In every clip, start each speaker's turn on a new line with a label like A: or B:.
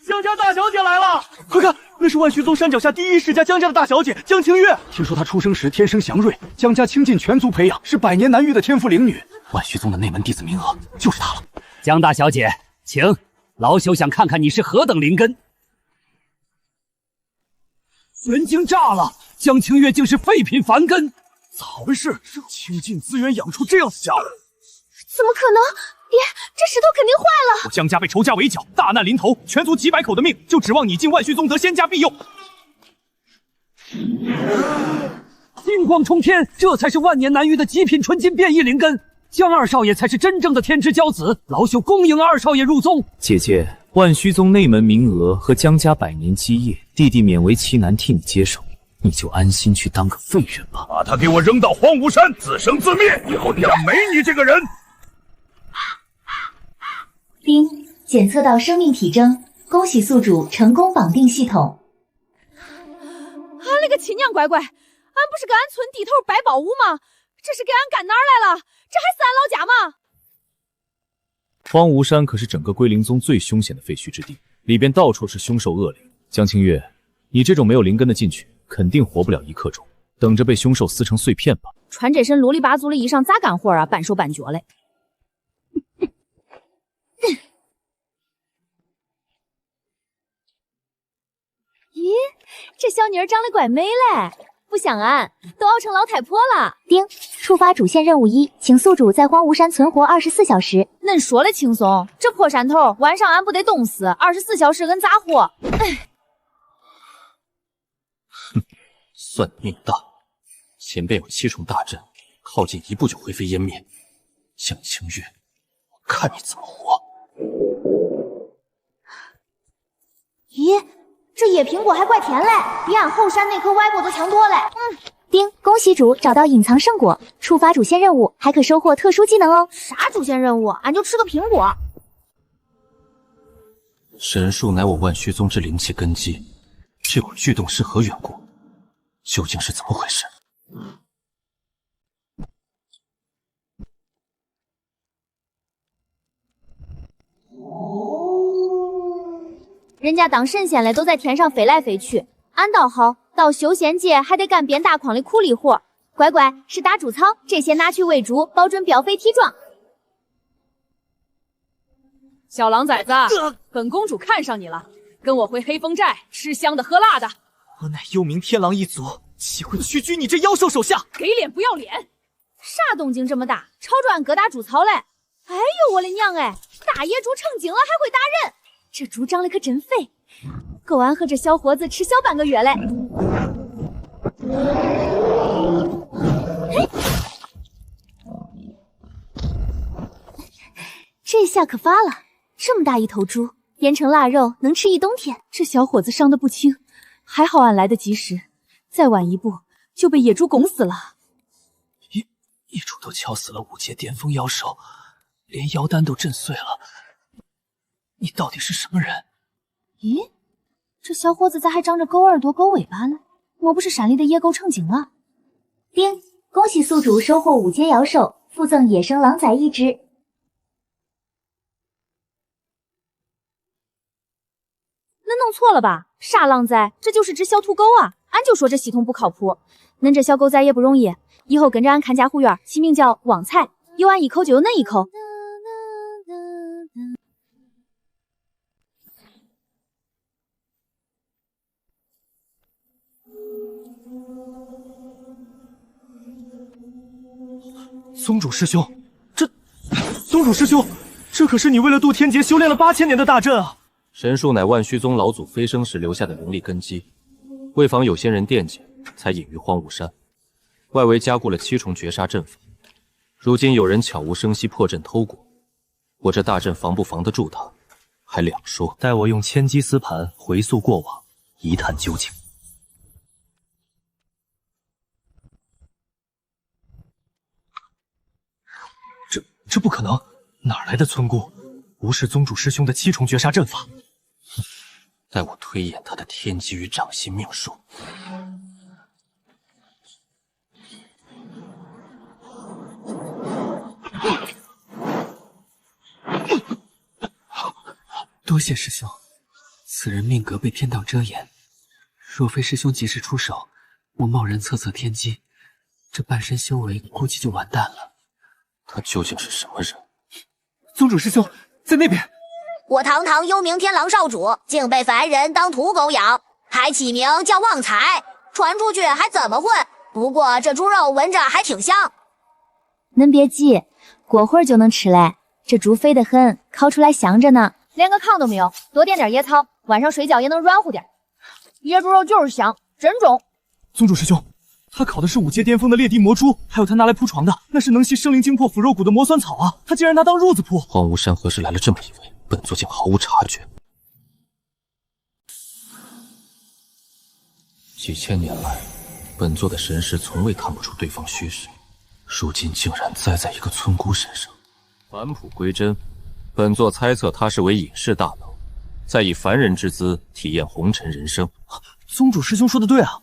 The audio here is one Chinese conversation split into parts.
A: 江家大小姐来了！快看，那是万虚宗山脚下第一世家江家的大小姐江清月。听说她出生时天生祥瑞，江家倾尽全族培养，是百年难遇的天赋灵女。万虚宗的内门弟子名额就是她了。
B: 江大小姐，请，老朽想看看你是何等灵根。全惊炸了，江清月竟是废品凡根，
A: 咋回事？倾尽资源养出这样的家伙，
C: 怎么可能？爹，这石头肯定坏了！
A: 我江家被仇家围剿，大难临头，全族几百口的命，就指望你进万虚宗得仙家庇佑。
B: 金光冲天，这才是万年难遇的极品纯金变异灵根。江二少爷才是真正的天之骄子，老朽恭迎二少爷入宗。
D: 姐姐，万虚宗内门名额和江家百年基业，弟弟勉为其难替你接手，你就安心去当个废人吧。
E: 把他给我扔到荒芜山，自生自灭，以后定没你这个人。
F: 丁，检测到生命体征，恭喜宿主成功绑定系统。
C: 俺勒个亲娘乖乖，俺不是给俺村地头摆宝物吗？这是给俺赶哪儿来了？这还是俺老家吗？
D: 荒芜山可是整个归灵宗最凶险的废墟之地，里边到处是凶兽恶灵。江清月，你这种没有灵根的进去，肯定活不了1刻钟，等着被凶兽撕成碎片吧。
C: 穿这身啰里吧嗦的衣裳咋干活啊？半手半脚嘞。咦，这小妮儿长得怪美嘞，不像俺，都熬成老太婆了。
F: 丁，触发主线任务1，请宿主在荒芜山存活24小时。
C: 恁说的轻松，这破山头晚上俺不得冻死，24小时跟咋活？哎，
G: 哼，算你命大！前边有7重大阵，靠近一步就灰飞烟灭。江清月，我看你怎么活！
F: 咦？这野苹果还怪甜嘞，比俺后山那颗歪果都强多嘞。丁，恭喜主找到隐藏圣果，触发主线任务还可收获特殊技能哦。
C: 啥主线任务？俺就吃个苹果。
G: 神树乃我万虚宗之灵气根基，这股巨动是何缘故？究竟是怎么回事？
C: 人家当神仙嘞，都在天上飞来飞去。俺倒好，到修仙界还得干变大筐的苦力活。乖乖，是打猪草，这些拿去喂猪，保准膘肥体壮。
H: 小狼崽子，本公主看上你了，跟我回黑风寨吃香的喝辣的。
A: 我乃幽冥天狼一族，岂会屈居你这妖兽手下？
H: 给脸不要脸！
C: 啥动静这么大？吵着俺哥打猪草嘞！哎呦我的娘哎！大野猪成精了还会打人，这猪长得可真肥，够俺和这小伙子吃小半个月嘞。这下可发了，这么大一头猪，腌成腊肉能吃一冬天。这小伙子伤得不轻，还好俺来得及时，再晚一步就被野猪拱死了。
G: 一主都敲死了5阶巅峰妖兽，连妖丹都震碎了。你到底是什么人？
C: 咦，这小伙子咋还长着狗耳朵狗尾巴呢？莫不是山里的野狗成精了？
F: 丁，恭喜宿主收获5阶妖兽，附赠野生狼崽1只。
C: 恁弄错了吧？啥狼崽？这就是只小土狗啊！俺就说这系统不靠谱。恁这小狗崽也不容易，以后跟着俺看家护院，起名叫旺财，有俺一口就有恁一口。
A: 宗主师兄，宗主师兄，这可是你为了渡天劫修炼了8000年的大阵啊！
G: 神树乃万虚宗老祖飞升时留下的灵力根基，为防有仙人惦记，才隐于荒芜山。外围加固了7重绝杀阵法，如今有人悄无声息破阵偷过，我这大阵防不防得住他，还两说。
D: 待我用千机丝盘回溯过往，一探究竟。
A: 这不可能，哪来的村姑？无视宗主师兄的7重绝杀阵法。
G: 待我推演他的天机与掌心命数。
A: 多谢师兄，此人命格被天道遮掩，若非师兄及时出手，我贸然测测天机，这半身修为估计就完蛋了。
G: 他究竟是什么人？
A: 宗主师兄在那边。
F: 我堂堂幽冥天狼少主，竟被凡人当土狗养，还起名叫旺财，传出去还怎么混？不过这猪肉闻着还挺香。
C: 恁别急，过会儿就能吃嘞。这猪肥得很，烤出来香着呢。连个炕都没有，多垫点野草，晚上睡觉也能软乎点。野猪肉就是香，真中。
A: 宗主师兄，他烤的是5阶巅峰的裂地魔猪，还有他拿来铺床的，那是能吸生灵精魄、腐肉骨的魔酸草啊！他竟然拿当褥子铺。
G: 荒无山何时来了这么一位？本座竟毫无察觉。几千年来，本座的神识从未看不出对方虚实，如今竟然栽在一个村姑身上。返璞归真，本座猜测他是为隐士大能，再以凡人之姿体验红尘人生。
A: 宗主师兄说的对啊，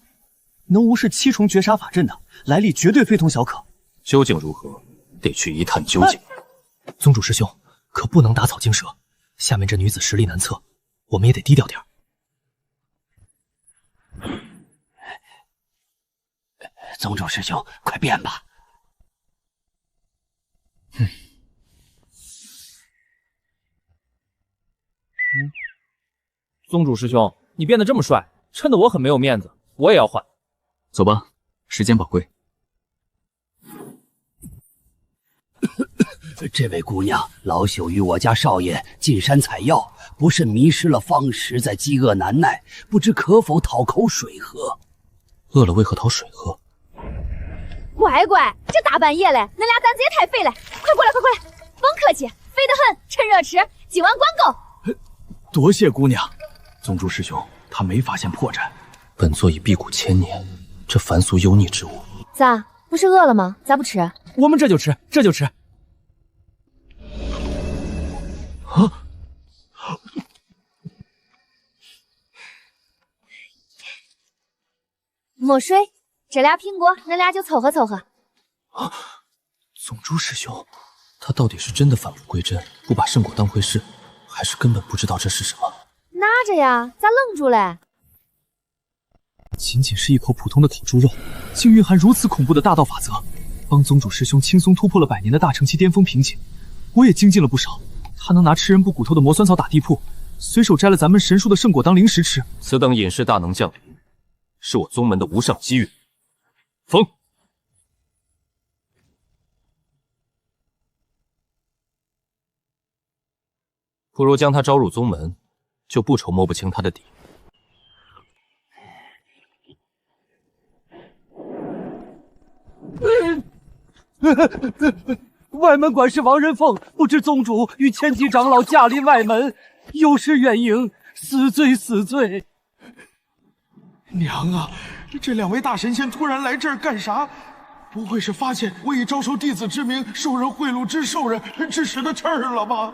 A: 能无视7重绝杀法阵的，来历绝对非同小可。
G: 究竟如何，得去一探究竟。
A: 宗主师兄可不能打草惊蛇，下面这女子实力难测，我们也得低调点。宗主师兄，快变吧！
D: 宗主师兄，你变得这么帅，衬得我很没有面子，我也要换。
A: 走吧，时间宝贵。
I: 这位姑娘，老朽与我家少爷进山采药，不慎迷失了方，实在饥饿难耐，不知可否讨口水喝？
G: 饿了为何讨水喝？
C: 乖乖，这大半夜嘞，恁俩胆子也太肥了！快过来，快过来，甭客气，肥得很，趁热吃，今晚管够。
A: 多谢姑娘。宗主师兄，他没发现破绽。
G: 本座已辟谷1000年，这凡俗幽腻之物。
C: 咋，不是饿了吗？咋不吃？
A: 我们这就吃，这就吃。
C: 莫水，这俩苹果，恁俩就凑合凑合。
G: 宗主师兄，他到底是真的返璞归真，不把圣果当回事，还是根本不知道这是什么？
C: 拿着呀，咋愣住嘞？
A: 仅仅是一口普通的烤猪肉，竟蕴含如此恐怖的大道法则，帮宗主师兄轻松突破了100年的大成期巅峰瓶颈，我也精进了不少。他能拿吃人不骨头的魔酸草打地铺，随手摘了咱们神树的圣果当零食吃。
G: 此等隐士大能降临，是我宗门的无上机遇。封。不如将他招入宗门，就不愁摸不清他的底。
B: 外门管事王仁凤不知宗主与前几长老驾临外门，有失远迎，死罪死罪。
E: 娘啊，这2位大神仙突然来这儿干啥？不会是发现我以招收弟子之名受人贿赂之受人之实的事儿了吧？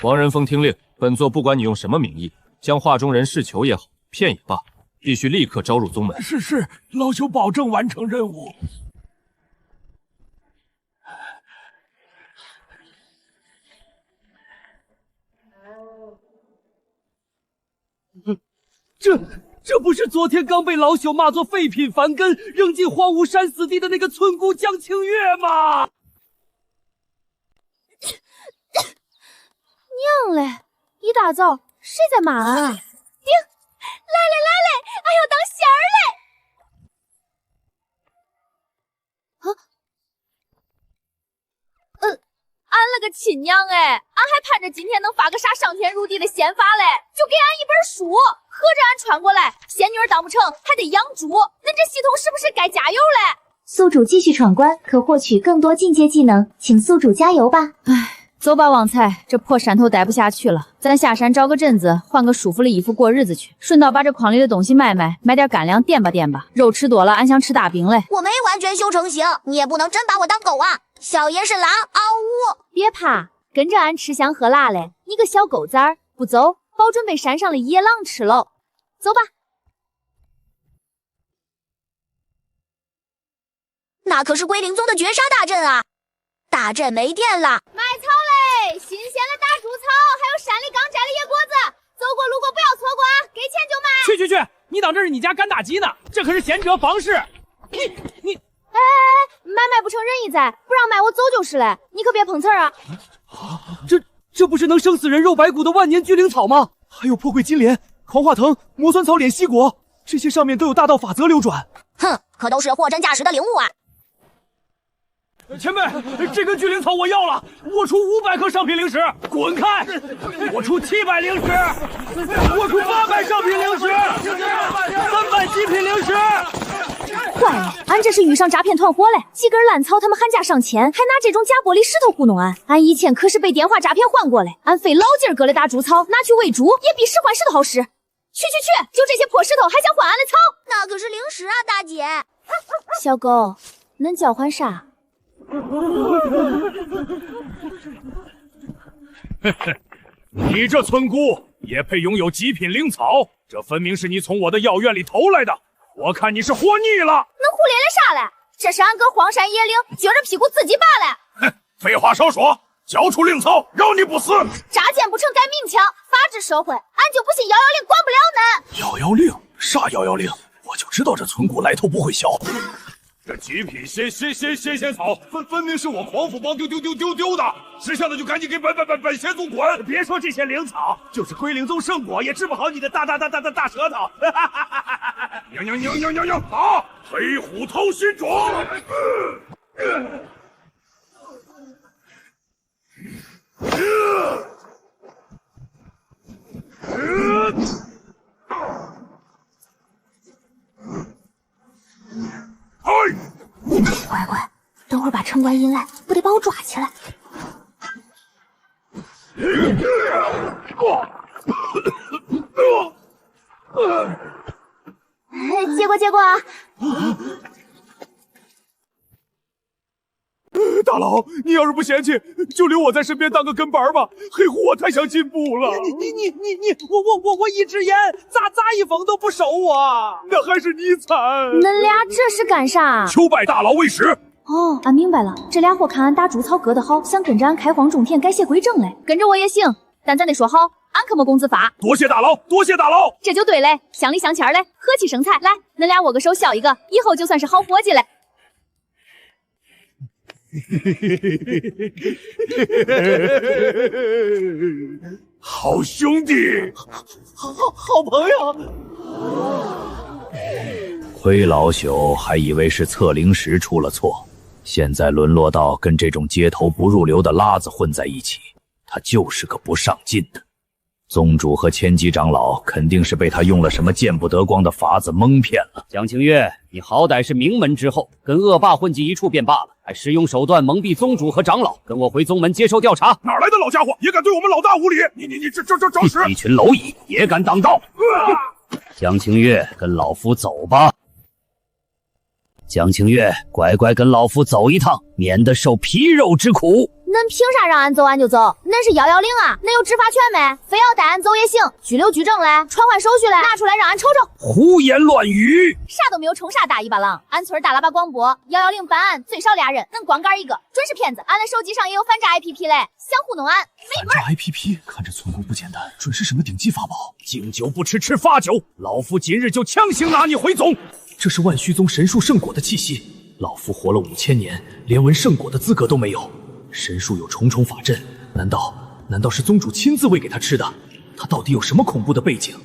G: 王仁凤听令，本座不管你用什么名义，将画中人释囚也好，骗也罢，必须立刻招入宗门。
E: 是，老朽保证完成任务。
B: 这不是昨天刚被老朽骂作废品凡根，扔进荒芜山死地的那个村姑江清月吗？
C: 娘嘞！一大早谁在骂啊？丁，来嘞！俺要当仙儿嘞！俺了个亲娘哎！俺还盼着今天能发个啥上天入地的仙法嘞，就给俺一本书，合着俺穿过来，仙女儿当不成，还得养猪。恁这系统是不是该加油嘞？
F: 宿主继续闯关，可获取更多进阶技能，请宿主加油吧。
C: 走吧，旺财，这破山头待不下去了，咱下山找个镇子，换个舒服的衣服过日子去，顺道把这筐里的东西卖卖，买点干粮垫吧垫吧。肉吃多了，俺想吃大饼嘞。
F: 我没完全修成型，你也不能真把我当狗啊！小爷是狼，嗷呜！
C: 别怕，跟着俺吃香喝辣嘞。你个小狗崽儿，不走，保准被山上的野狼吃喽。走吧。
F: 那可是归灵宗的绝杀大阵啊！大阵没电了，
C: 买草嘞，新鲜的大猪草。
B: 想这是你家干大鸡呢？这可是贤者房事。你，
C: 买不成仁义在，不让买我走就是了，你可别碰瓷儿啊！
B: 这不是能生死人肉白骨的万年巨灵草吗？
A: 还有破桂金莲、狂化藤、魔酸草、敛息果，这些上面都有大道法则流转。
F: 哼，可都是货真价实的灵物啊！
B: 前辈，这根巨灵草我要了，我出500颗上品灵石，滚开！我出700灵石，我出800上品灵石，300极品灵石。
C: 坏了，俺这是遇上诈骗团伙嘞！几根烂草他们喊价上千，还拿这种假玻璃石头糊弄俺。俺以前可是被电话诈骗换过嘞，俺费老劲儿割了大猪草，拿去喂猪，也比使唤石头好使。去，就这些破石头还想换俺的草？
F: 那可是灵石啊，大姐！
C: 小狗，恁叫唤啥？
J: 你这村姑也配拥有极品灵草？这分明是你从我的药院里偷来的！我看你是活腻了！
C: 恁胡咧咧啥嘞？这是俺搁荒山野岭撅着屁股自己拔嘞！
J: 哼，废话少说，交出灵草，饶你不死！
C: 诈奸不成改明枪，法治社会，俺就不信110管不了恁。
J: 110？啥110？我就知道这村姑来头不会小。这极品仙草，分明是我狂妇帮丢的！识相的就赶紧给本仙宗滚！
A: 别说这些灵草，就是归灵宗圣果也治不好你的大舌头！
J: 娘！好，飞虎掏心爪！
F: 乖，等会儿把城管引来，不得把我抓起来？结果啊！
A: 大佬，你要是不嫌弃，就留我在身边当个跟班吧。黑虎我太想进步了。
B: 我一支烟咋一封都不收我，
A: 那还是你惨。
C: 恁俩这是干啥？
J: 求拜大佬为师。
C: 哦，俺明白了，这俩货看俺打猪草割得好，想跟着俺开荒种田改邪归正嘞。跟着我也行，但咱得说好，俺可没工资发。
J: 多谢大佬！
C: 这就对嘞，乡里乡亲嘞，和气生财。来，恁俩握个手笑一个，以后就算是好伙计嘞。
J: 好兄弟，
A: 好朋友。
I: 亏老朽还以为是测灵石出了错，现在沦落到跟这种街头不入流的拉子混在一起，他就是个不上进的。宗主和千机长老肯定是被他用了什么见不得光的法子蒙骗了。
K: 江清月，你好歹是名门之后，跟恶霸混迹一处便罢了，还使用手段蒙蔽宗主和长老，跟我回宗门接受调查。
J: 哪来的老家伙，也敢对我们老大无礼？你这找死！
I: 一群蝼蚁也敢挡道！江清月，跟老夫走吧。江清月，乖乖跟老夫走一趟，免得受皮肉之苦。
C: 恁凭啥让俺走俺就走？恁是110啊？恁有执法权没？非要带俺走也行，拘留拘证嘞，传唤手续嘞，拿出来让俺瞅瞅。
I: 胡言乱语！
C: 啥都没有，冲啥大尾巴狼？俺村大喇叭广播，110办案最少俩人，恁光杆一个，准是骗子。俺的手机上也有反诈 APP 嘞，想糊弄俺没门。
A: 反诈 APP 看着村姑不简单，准是什么顶级法宝。
J: 敬酒不吃吃罚酒，老夫今日就强行拿你回宗。
A: 这是万虚宗神树圣果的气息，老夫活了5000年，连闻圣果的资格都没有。神树有重重法阵，难道是宗主亲自喂给他吃的？他到底有什么恐怖的背景？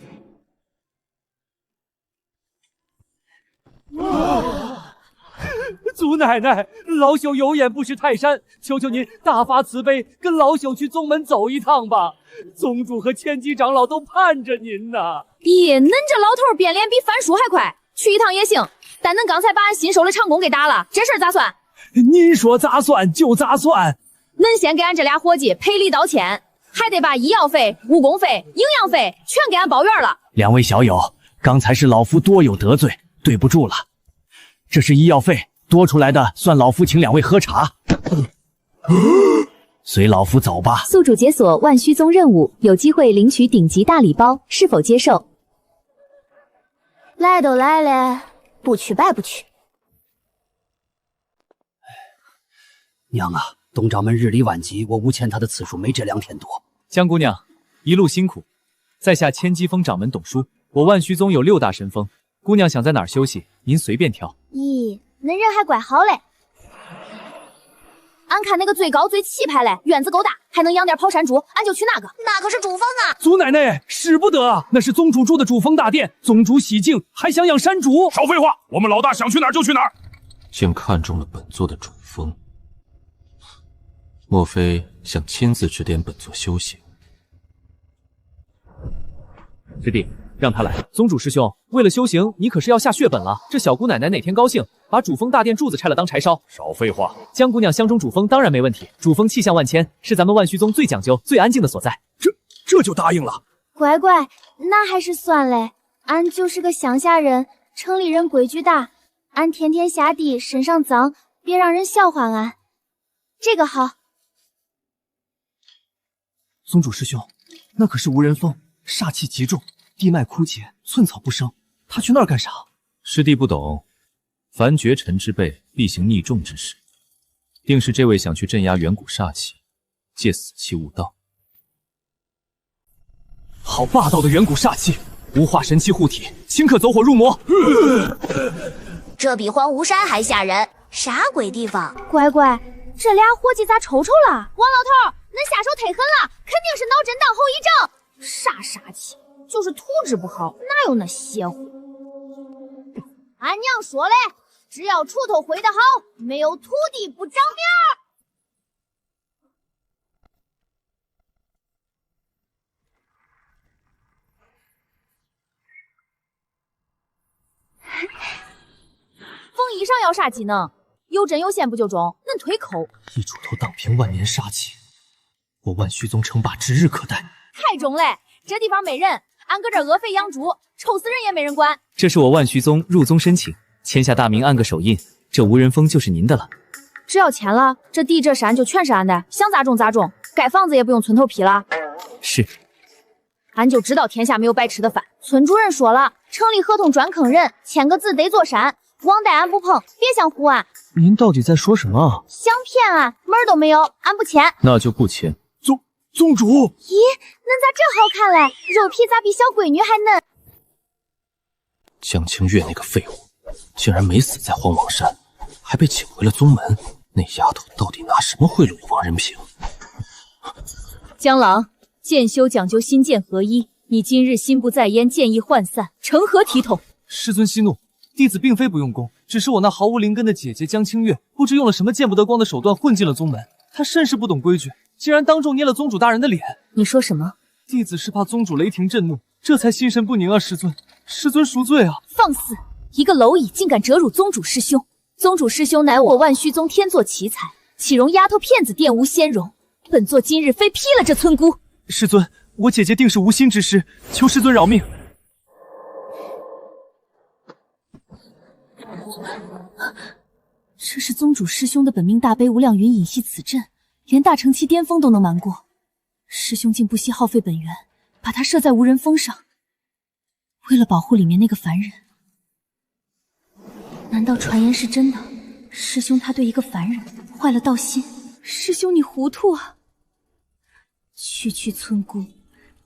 B: 祖奶奶，老朽有眼不识泰山，求求您大发慈悲，跟老朽去宗门走一趟吧。宗主和千机长老都盼着您呢。
H: 咦，恁这老头变脸比翻书还快，去一趟也行。但恁刚才把俺新收的长工给打了，这事儿咋算？
B: 您说咋算就咋算。
H: 恁先给俺这俩伙计赔礼道歉，还得把医药费、误工费、营养费全给俺包圆了。
I: 两位小友，刚才是老夫多有得罪，对不住了。这是医药费，多出来的算老夫请两位喝茶。随老夫走吧。
C: 宿主解锁万虚宗任务，有机会领取顶级大礼包，是否接受？
F: 来都来了，不去白不去。
I: 娘啊，东掌门日理万机，我诬陷他的次数没这2天多。
D: 江姑娘，一路辛苦，在下千机峰掌门董叔，我万虚宗有6大神峰，姑娘想在哪儿休息，您随便挑。
F: 咦，恁人还怪好嘞。
H: 俺看那个最高最气派嘞，院子够大，还能养点跑山猪，俺就去那个。
F: 那可是主峰啊！
B: 祖奶奶，使不得啊！那是宗主住的主峰大殿，宗主喜静，还想养山猪。
J: 少废话，我们老大想去哪儿就去哪儿。
G: 竟看中了本座的主峰，莫非想亲自指点本座修行？
D: 师弟，让他来。宗主师兄，为了修行，你可是要下血本了。这小姑奶奶哪天高兴，把主峰大殿柱子拆了当柴烧。
J: 少废话，
D: 江姑娘相中主峰当然没问题，主峰气象万千，是咱们万虚宗最讲究、最安静的所在。
B: 这就答应了。
F: 乖乖，那还是算嘞。俺就是个乡下人，城里人规矩大，俺天天下地，身上脏，别让人笑话俺。这个好。
B: 宗主师兄，那可是无人峰，煞气极重，地脉枯竭，寸草不生。他去那儿干啥？
D: 师弟不懂，凡绝尘之辈，必行逆众之事，定是这位想去镇压远古煞气，借死气悟道。
B: 好霸道的远古煞气，无化神器护体，顷刻走火入魔。
F: 这比荒无山还吓人，啥鬼地方？
C: 乖乖，这俩伙计咋抽抽了？王老头，恁下手忒狠了，肯定是脑震荡后遗症。啥煞气？就是土质不好，哪有那邪乎？俺娘说嘞，只要锄头挥得好，没有土地不长面儿。
H: 风衣上要啥技能？有针有线不就中？恁忒抠。
B: 一锄头荡平万年煞气，我万虚宗称霸指日可待。
H: 太中嘞！这地方没人，俺搁这饿肥养猪，臭死人也没人管。
D: 这是我万虚宗入宗申请，签下大名，按个手印，这无人峰就是您的了。
H: 只要签了，这地这山就全是俺的，想咋种咋种，盖房子也不用村头批了。
D: 是。
H: 俺就知道天下没有白吃的饭。村主任说了，城里合同专坑人，签个字得座山，网贷俺不碰，别想唬俺。
B: 您到底在说什么？
C: 想骗俺，门儿都没有，俺不签。
D: 那就不签。
B: 宗主，
C: 咦，恁咋这好看嘞？肉皮咋比小闺女还嫩？
G: 江清月那个废物，竟然没死在荒王山，还被请回了宗门。那丫头到底拿什么贿赂了王仁平？
H: 江郎，剑修讲究心剑合一，你今日心不在焉，剑意涣散，成何体统？
B: 师尊息怒，弟子并非不用功，只是我那毫无灵根的姐姐江清月，不知用了什么见不得光的手段混进了宗门。她甚是不懂规矩，竟然当众捏了宗主大人的脸。
H: 你说什么？
B: 弟子是怕宗主雷霆震怒，这才心神不宁啊！师尊，师尊赎罪啊！
H: 放肆！一个蝼蚁竟敢折辱宗主师兄！宗主师兄乃我万虚宗天作奇才，岂容丫头片子玷污仙容？本座今日非劈了这村姑！
B: 师尊，我姐姐定是无心之失，求师尊饶命。
H: 这是宗主师兄的本命大悲无量云隐系此阵，连大成期巅峰都能瞒过。师兄竟不惜耗费本源，把它设在无人峰上，为了保护里面那个凡人。难道传言是真的？师兄他对一个凡人坏了道心？师兄你糊涂啊！区村姑，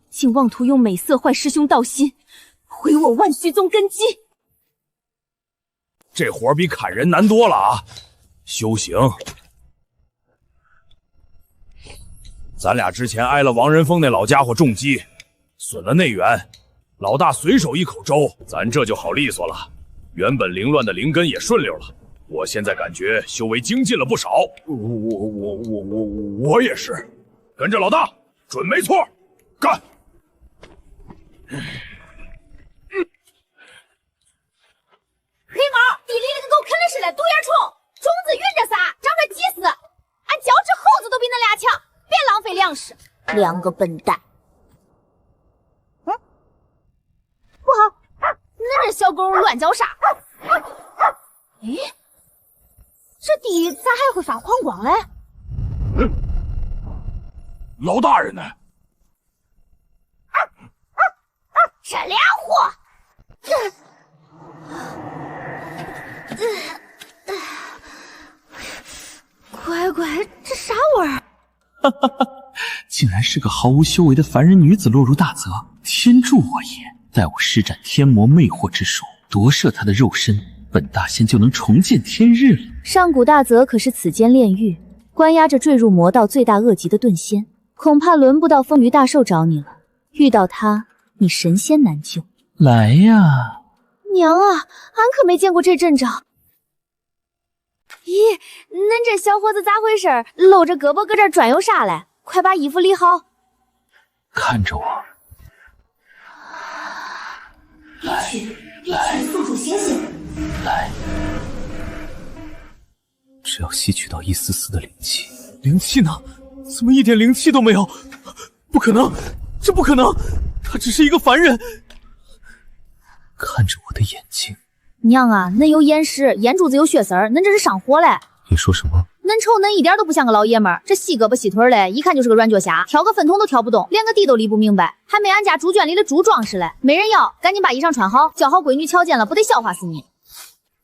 H: 竟妄图用美色坏师兄道心，毁我万虚宗根基。
J: 这活比砍人难多了啊！修行，咱俩之前挨了王仁峰那老家伙重击，损了内援，老大随手一口粥，咱这就好利索了。原本凌乱的灵根也顺溜了。我现在感觉修为精进了不少。我也是，跟着老大，准没错，干！
C: 黑毛，地里那个狗啃了似的，独眼虫，种子匀着撒，长着鸡丝，俺脚趾猴子都比恁俩强，别浪费粮食，两个笨蛋。不好，恁这小狗乱叫啥？哎，这地咋还会发黄光嘞？
J: 老大人呢？
C: 这俩货！乖乖，这啥味儿？
A: 哈哈哈！竟然是个毫无修为的凡人女子落入大泽，天助我也！待我施展天魔魅惑之术，夺摄他的肉身，本大仙就能重见天日了。
H: 上古大泽可是此间炼狱，关押着坠入魔道罪大恶极的遁仙，恐怕轮不到风鱼大兽找你了。遇到他，你神仙难救。
A: 来呀！
H: 娘啊，俺可没见过这阵仗。咦，恁这小伙子咋回事？搂着胳膊搁这儿转悠啥嘞？快把衣服理好。
A: 看着我。
F: 别去，宿主醒醒！
A: 来，只要吸取到一丝丝的灵气。灵气呢？怎么一点灵气都没有？不可能，这不可能！他只是一个凡人。看着我的眼睛。
H: 娘啊，恁有眼屎，眼珠子有血丝儿，恁这是上火嘞！
A: 你说什么？
H: 恁瞅恁一点都不像个老爷们儿，这细胳膊细腿的，一看就是个软脚虾，挑个粪桶都挑不动，连个地都理不明白，还没俺家猪圈里的猪壮实嘞！没人要，赶紧把衣裳穿好，叫好闺女瞧见了，不得笑话死你！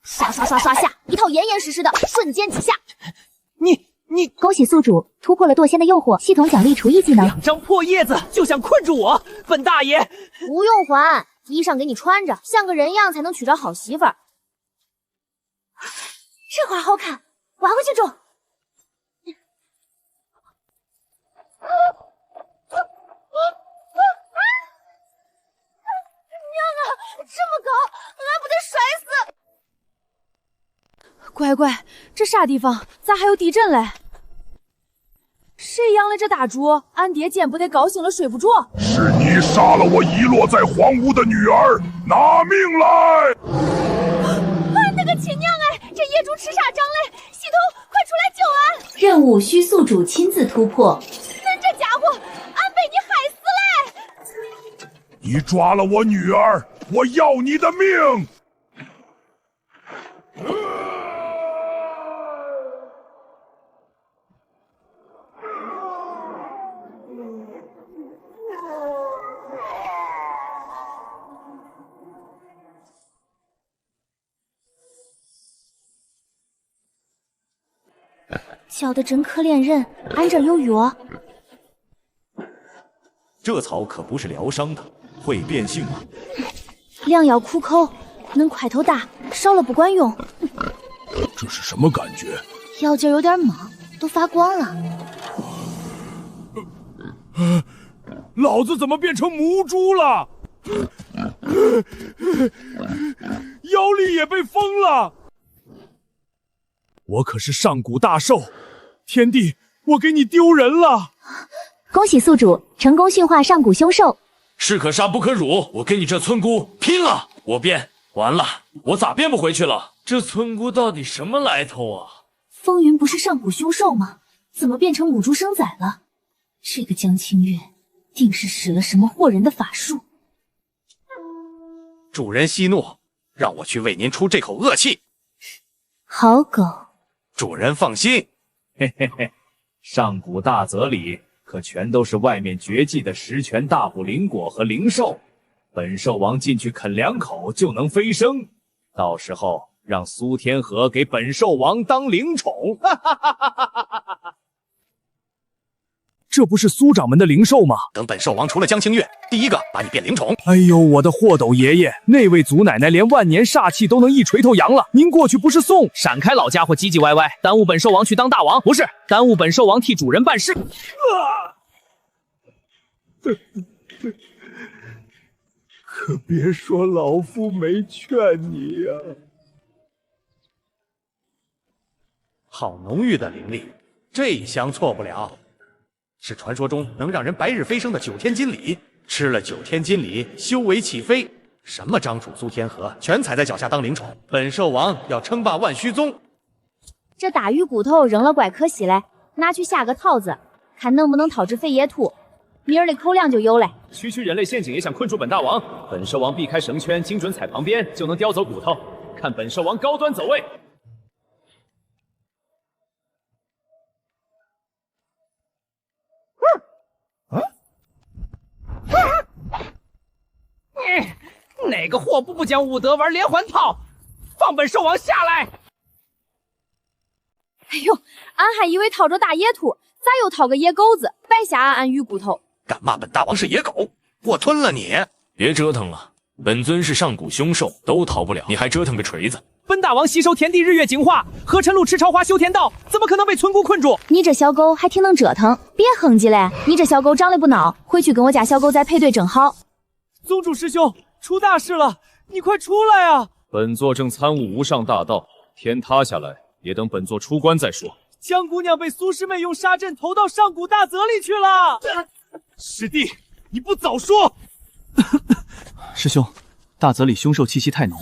H: 刷刷刷刷下，一套严严实实的，瞬间几下。
F: 你恭喜宿主突破了堕仙的诱惑，系统奖励厨艺技能。
B: 2张破叶子就想困住我，本大爷！
H: 不用还，衣裳给你穿着，像个人样才能娶着好媳妇儿。
F: 这花好看，我还会去种。
H: 娘啊，这么高，俺不得摔死！乖乖，这啥地方？咋还有地震嘞？谁养的这大猪？俺爹见不得高兴了睡不着。
J: 是你杀了我遗落在荒芜的女儿，拿命来！
H: 那个亲娘哎，这野猪吃啥长嘞？系统，快出来救俺！
F: 任务需宿主亲自突破。
H: 恁这家伙，俺被你害死嘞！
J: 你抓了我女儿，我要你的命！
F: 叫得真可怜人，俺这有药。
L: 这草可不是疗伤的，会变性吗？
H: 良药苦口，恁块头大，少了不管用。
J: 这是什么感觉？
H: 药劲有点猛，都发光了。
J: 老子怎么变成母猪了？妖力也被封了。我可是上古大兽，天帝，我给你丢人了！
F: 恭喜宿主成功驯化上古凶兽。
L: 士可杀不可辱，我跟你这村姑拼了！我变完了，我咋变不回去了？这村姑到底什么来头啊？
F: 风云不是上古凶兽吗？怎么变成母猪生崽了？这个江清月定是使了什么惑人的法术。
L: 主人息怒，让我去为您出这口恶气。
F: 好狗。
L: 主人放心，
K: 嘿嘿嘿，上古大泽里可全都是外面绝迹的十全大补灵果和灵兽，本兽王进去啃2口就能飞升，到时候让苏天河给本兽王当灵宠。哈哈哈哈哈哈！
J: 这不是苏掌门的灵兽吗？
L: 等本兽王除了江清月，第一个把你变灵宠。
J: 哎呦，我的霍斗爷爷，那位祖奶奶连万年煞气都能一锤头扬了，您过去不是送？
D: 闪开，老家伙唧唧歪歪，耽误本兽王去当大王，不是耽误本兽王替主人办事。
E: 可别说老夫没劝你呀！
L: 好浓郁的灵力，这一香错不了。是传说中能让人白日飞升的9天金鲤，吃了9天金鲤，修为起飞。什么张主苏天河，全踩在脚下当灵宠。本兽王要称霸万虚宗。
H: 这大鱼骨头扔了怪可惜嘞，拿去下个套子，看能不能讨只肥野兔，明儿的口粮就有嘞。
D: 区区人类陷阱也想困住本大王，本兽王避开绳圈，精准踩旁边就能叼走骨头，看本兽王高端走位。
B: 哪个货不讲武德玩连环套？放本兽王下来！
H: 哎呦，俺还以为套着大野兔，咋又套个野狗子？白瞎俺鱼骨头！
L: 敢骂本大王是野狗，我吞了你！
M: 别折腾了，
K: 本尊是上古凶兽，都逃不了，你还折腾个锤子！
B: 本大王吸收天地日月精华，合晨露吃超花修天道，怎么可能被村姑困住？
F: 你这小狗还挺能折腾，别哼唧嘞！你这小狗长得不孬，回去跟我家小狗再配对正好。
B: 宗主师兄，出大事了，你快出来啊！
D: 本座正参悟无上大道，天塌下来也等本座出关再说。
B: 江姑娘被苏师妹用杀阵投到上古大泽里去了。师弟，你不早说！
A: 师兄，大泽里凶兽气息太浓，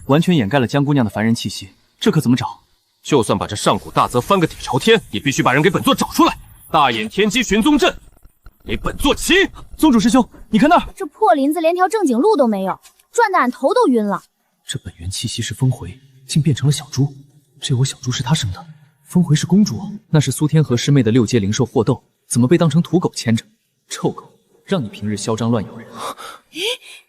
A: 完全掩盖了江姑娘的凡人气息，这可怎么找？
G: 就算把这上古大泽翻个底朝天，也必须把人给本座找出来。大眼天机寻踪阵，给本座齐！
A: 宗主师兄，你看那儿，
F: 这破林子连条正经路都没有，转得俺头都晕了。
A: 这本源气息是峰回，竟变成了小猪。这窝小猪是他生的，峰回是公主，那是苏天河师妹的6阶灵兽霍斗，怎么被当成土狗牵着？臭狗，让你平日嚣张乱咬人。
F: 咦，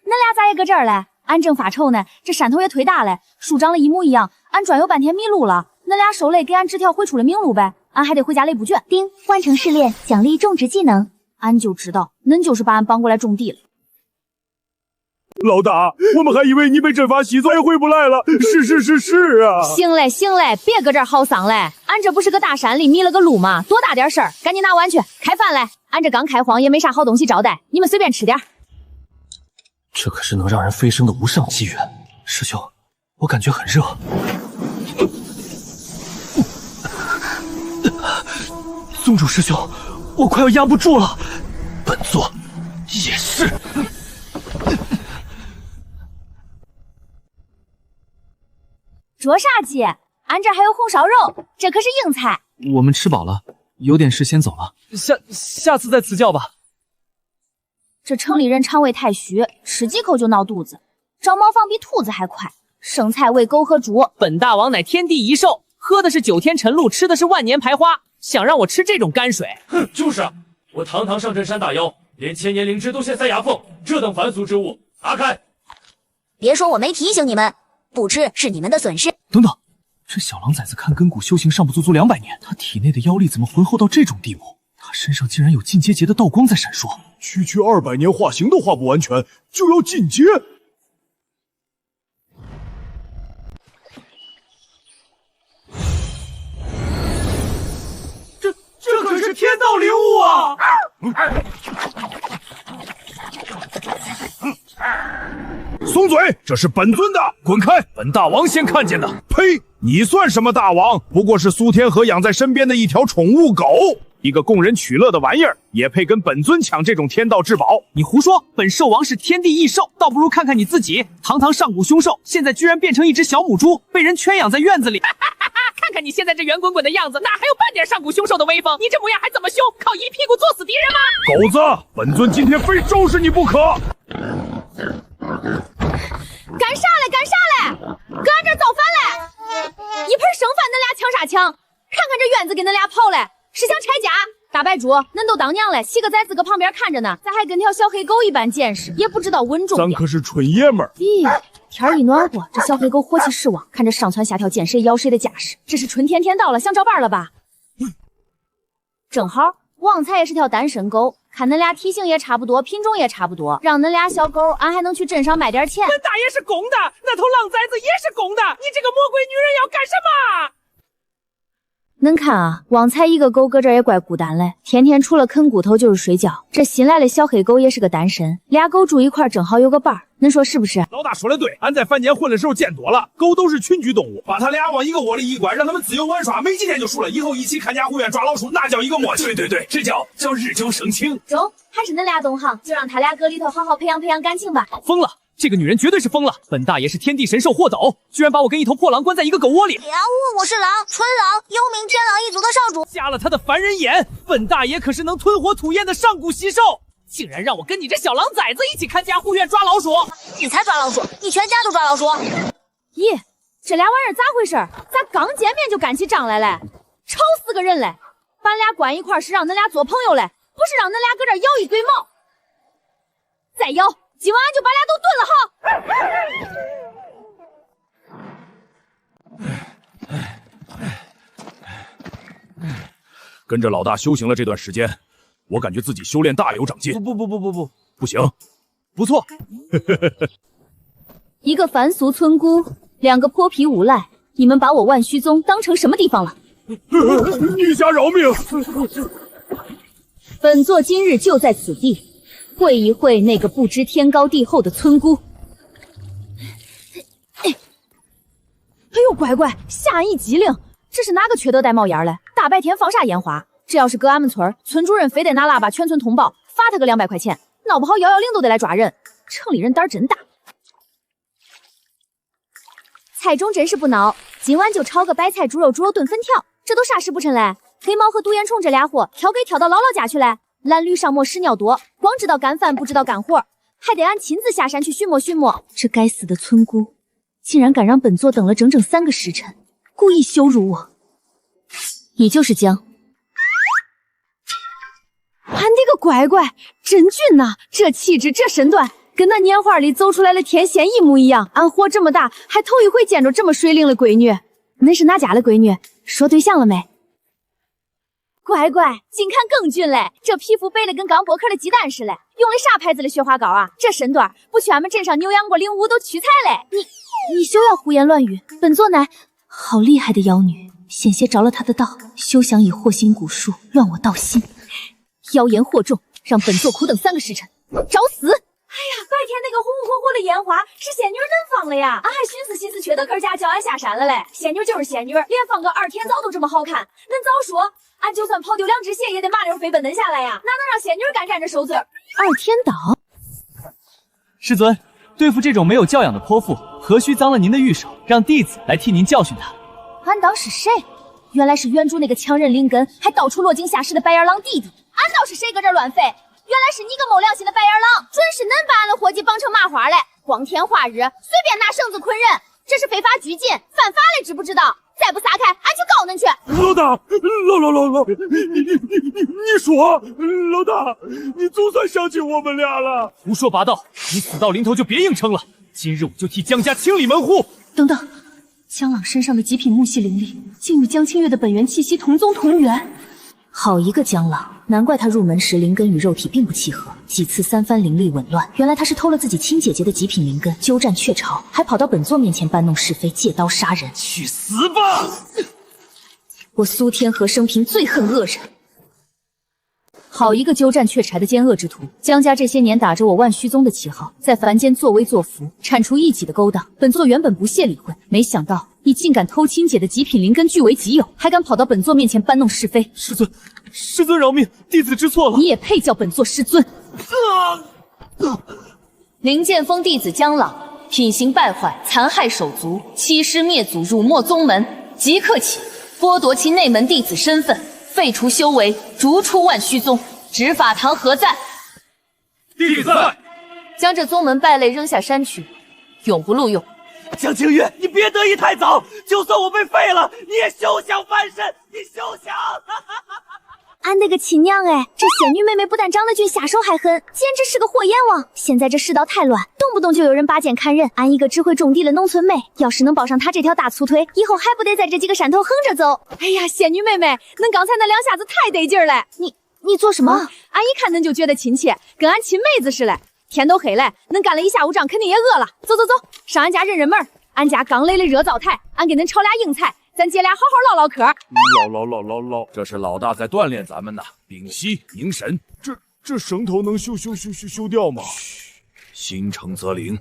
F: 恁俩咋也搁这儿嘞？俺正发愁呢，这山头也忒大了，树长得一模一样，俺转悠半天迷路了。恁俩手累给俺指条回出了明路呗，俺还得回家累补卷。丁，完成试炼，奖励种植技能。俺就知道，恁就是把俺绑过来种地了。
J: 老大，我们还以为你被阵法洗走也回不来了。是啊！
F: 行嘞，别搁这儿嚎丧嘞！俺这不是个大山里迷了个路吗？多大点事儿，赶紧拿碗去开饭嘞！俺这刚开荒，也没啥好东西招待，你们随便吃点。
G: 这可是能让人飞升的无上机缘。
A: 师兄，我感觉很热。宗主师兄，我快要压不住了。
G: 本座也是。
F: 着啥急？俺这还有红烧肉，这可是硬菜。
A: 我们吃饱了，有点事先走了。
B: 下次再赐教吧。
F: 这城里人肠胃太虚，吃几口就闹肚子，长毛房比兔子还快。生菜喂狗和猪。
B: 本大王乃天地一兽，喝的是9天晨露，吃的是万年牌花，想让我吃这种泔水？
K: 哼，就是啊！我堂堂上阵山大妖，连千年灵芝都陷塞牙缝，这等凡俗之物，拿开！
F: 别说我没提醒你们，不吃是你们的损失。
A: 等等，这小狼崽子看根骨修行尚不足200年，他体内的妖力怎么浑厚到这种地步？他身上竟然有进阶劫的道光在闪烁。
E: 区200年化形都化不完全，就要进阶？
B: 这可是天道灵物啊！
J: 松嘴，这是本尊的，滚开！本大王先看见的。呸！你算什么大王？不过是苏天河养在身边的一条宠物狗，一个供人取乐的玩意儿，也配跟本尊抢这种天道至宝？
B: 你胡说！本兽王是天地异兽，倒不如看看你自己，堂堂上古凶兽，现在居然变成一只小母猪，被人圈养在院子里。看看你现在这圆滚滚的样子，哪还有半点上古凶兽的威风？你这模样还怎么凶？靠一屁股坐死敌人吗？
J: 狗子，本尊今天非收拾你不可！
F: 干啥嘞？搁俺这儿造反嘞！一盆生饭，恁俩抢啥抢？看看这院子给恁俩刨嘞，是想拆家？大白猪，恁都当娘了，喜个在自个旁边看着呢，咋还跟条小黑狗一般见识？也不知道稳重点。
J: 咱可是纯爷们儿。
F: 咦，天一暖和，这小黑狗火气势旺，看着上蹿下跳见谁咬谁的架势，这是春天天到了，想找伴了吧？正好，旺财也是条单身狗，看恁俩体型也差不多，品种也差不多，让恁俩小狗，俺还能去镇上卖点钱。
B: 本大爷是公的，那头狼崽子也是公的，你这个魔鬼女人要干什么？
F: 恁看啊，旺财一个狗搁这儿也怪孤单嘞，天天除了啃骨头就是睡觉。这新来的小黑狗也是个单身，俩狗住一块正好有个伴儿，恁说是不是？
J: 老大说的对，俺在凡间混的时候见多了，狗都是群居动物，把他俩往一个窝里一关，让他们自由玩耍，没几天就熟了，以后一起看家护院抓老鼠，那叫一个默契。对，这叫日久生情。
F: 中，还是恁俩懂行，就让他俩搁里头好好培养感情吧。
B: 疯了！这个女人绝对是疯了！本大爷是天地神兽霍斗，居然把我跟一头破狼关在一个狗窝里。
F: 我是狼，纯狼，有名天狼一族的少主。
B: 瞎了他的凡人眼！本大爷可是能吞火吐焰的上古习兽，竟然让我跟你这小狼崽子一起看家护院抓老鼠！
F: 你才抓老鼠，你全家都抓老鼠！咦，这俩玩意儿咋回事？咋刚见面就干起仗来了？吵死个人嘞！把俺俩关一块是让恁俩做朋友嘞，不是让恁俩搁这咬一堆毛。再咬，今晚俺就把俩都炖了哈！
J: 跟着老大修行了这段时间，我感觉自己修炼大有长进。
B: 不，
J: 不行，
B: 不错。
H: 一个凡俗村姑，两个泼皮无赖，你们把我万虚宗当成什么地方了？
J: 女侠饶命！
H: 本座今日就在此地，会一会那个不知天高地厚的村姑。
F: 哎呦，乖乖，吓人一激灵！这是哪个缺德带冒烟嘞？大白天放啥烟花？这要是搁俺们村，村主任非得拿喇叭全村通报，罚他个200块钱，闹不好110都得来抓人。城里人胆儿真大。
C: 彩中真是不孬，今晚就炒个白菜猪肉炖粉条，这都啥时不成嘞？黑猫和独眼虫这俩货挑给挑到姥姥家去嘞。蓝驴上磨屎尿多，光知道干饭不知道干活，还得俺亲自下山去寻摸寻摸。
H: 这该死的村姑，竟然敢让本座等了整整3个时辰，故意羞辱我。你就是江。
F: 俺的个乖乖，真俊呐！这气质，这身段，跟那年画里走出来的天仙一模一样。俺活这么大，还头一回见着这么水灵的闺女。恁是哪家的闺女？说对象了没？
C: 乖乖，近看更俊嘞！这皮肤白的跟刚剥壳的鸡蛋似的，用的啥牌子的雪花膏啊？这身段不去俺们镇上牛羊过05都屈才嘞！
H: 你休要胡言乱语，本座乃好厉害的妖女，险些着了她的道，休想以祸心蛊术乱我道心。妖言惑众，让本座苦等3个时辰，找死！
C: 哎呀，白天那个红红火火的烟花是仙女恁放的呀，俺还寻思缺德客家叫俺下山了嘞。仙女就是仙女，连放个2天早都这么好看，恁早说，俺就算跑丢2只鞋也得麻溜飞奔恁下来呀，哪能让仙女干站着受罪？2
H: 天岛，
A: 师尊，对付这种没有教养的泼妇，何须脏了您的玉手，让弟子来替您教训他。
C: 俺当是谁？原来是原主那个强人灵根，还到处落井下石的白眼狼弟弟。俺倒是谁搁这乱飞？原来是你个没良心的白眼狼，准是恁把俺的伙计绑成麻花嘞！光天化日，随便拿绳子捆人，这是非法拘禁，犯法嘞，知不知道？再不撒开，俺去告恁去！
J: 老大，老，你说，老大，你总算想起我们俩了。
A: 胡说八道！你死到临头就别硬撑了，今日我就替江家清理门户。
H: 等等，江朗身上的极品木系灵力，竟与江清月的本源气息同宗同源。好一个江朗，难怪他入门时灵根与肉体并不契合，几次3番灵力紊乱。原来他是偷了自己亲姐姐的极品灵根，鸠占鹊巢，还跑到本座面前搬弄是非，借刀杀人。
A: 去死吧！
H: 我苏天河生平最恨恶人。好一个鸠占鹊巢的奸恶之徒！江家这些年打着我万虚宗的旗号，在凡间作威作福，铲除异己的勾当。本座原本不屑理会，没想到你竟敢偷亲姐的极品灵根据为己有，还敢跑到本座面前搬弄是非。
A: 师尊饶命，弟子知错了。
H: 你也配叫本座师尊？灵剑锋弟子江朗，品行败坏，残害手足，欺师灭祖，辱没宗门，即刻起剥夺其内门弟子身份，废除修为，逐出万虚宗。执法堂何在？
J: 弟子在。
H: 将这宗门败类扔下山去，永不录用。
A: 江清月，你别得意太早，就算我被废了，你也休想翻身，你休想！
C: 俺那个亲娘哎，这仙女妹妹不但长得俊，下手还狠，简直是个火阎王。现在这世道太乱，动不动就有人拔剑砍人。俺一个只会种地的农村妹，要是能抱上她这条大粗腿，以后还不得在这几个山头横着走？
F: 哎呀，仙女妹妹，恁刚才那2下子太得劲儿了。
C: 你做什么？
F: 俺一看恁就觉得亲切，跟俺亲妹子似的。天都黑了，恁干了1下午仗，肯定也饿了。走，上俺家认门。俺家刚垒的热灶台，俺给恁炒俩硬菜，咱姐俩好好唠唠嗑。
J: 唠，这是老大在锻炼咱们呢，屏息凝神。这绳头能修掉吗？嘘，心诚则灵。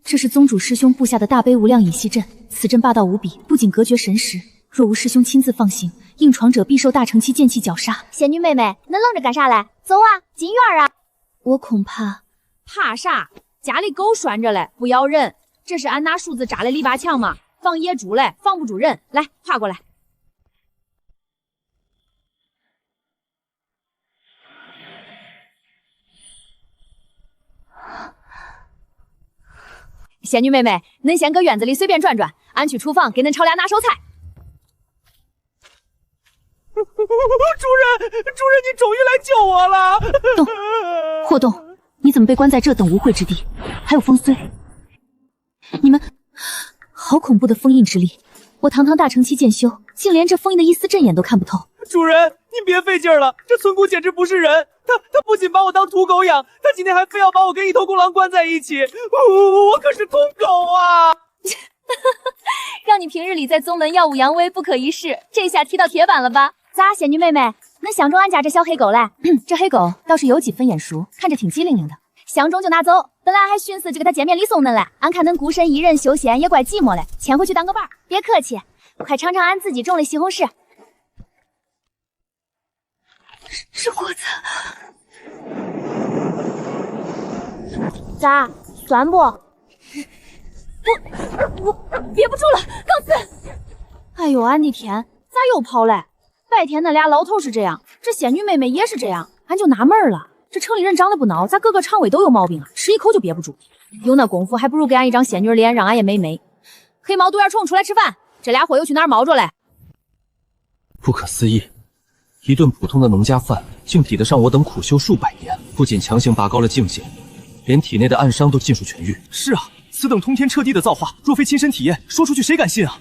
H: 这是宗主师兄布下的大悲无量引息阵，此阵霸道无比，不仅隔绝神识，若无师兄亲自放行，硬闯者必受大乘期剑气绞杀。
C: 仙女妹妹，恁愣着干啥嘞？走啊，进院啊！
H: 我恐怕
F: 啥？家里狗拴着嘞，不咬人。这是俺拿树子扎的篱笆墙嘛，防野猪嘞，防不住人。来，跨过来。仙女妹妹，恁先搁院子里随便转转，俺去厨房给恁炒俩拿手菜。
A: 主人，你终于来救我了！
H: 霍动，你怎么被关在这等无秽之地？还有风虽，你们好恐怖的封印之力！我堂堂大乘期剑修，竟连这封印的一丝阵眼都看不透。
A: 主人，
B: 您别费劲了，这村姑简直不是人，她不仅把我当土狗养，她今天还非要把我跟一头公狼关在一起，我可是公狗啊！
H: 让你平日里在宗门耀武扬威，不可一世，这下踢到铁板了吧？
C: 咋，仙女妹妹，恁相中俺家这小黑狗嘞？这黑狗倒是有几分眼熟，看着挺机灵灵的。相中就拿走，本来还寻思就给他见面礼送恁嘞。俺看恁孤身一人修仙也怪寂寞嘞，牵回去当个伴儿。别客气，快尝尝俺自己种的西红柿。
H: 是果子。
C: 咋，酸不？
H: 我憋不住了，告辞。
C: 哎呦，俺的天，咋又跑嘞？白天那俩老头是这样，这仙女妹妹也是这样，俺就纳闷了。这城里人长得不孬，咋个个肠胃都有毛病啊？吃一口就憋不住。有那功夫，还不如给俺一张仙女脸，让俺也美美。黑毛独眼虫出来吃饭，这俩货又去哪儿猫着嘞？
G: 不可思议，一顿普通的农家饭竟抵得上我等苦修数百年，不仅强行拔高了境界，连体内的暗伤都尽数痊愈。
B: 是啊，此等通天彻地的造化，若非亲身体验，说出去谁敢信啊？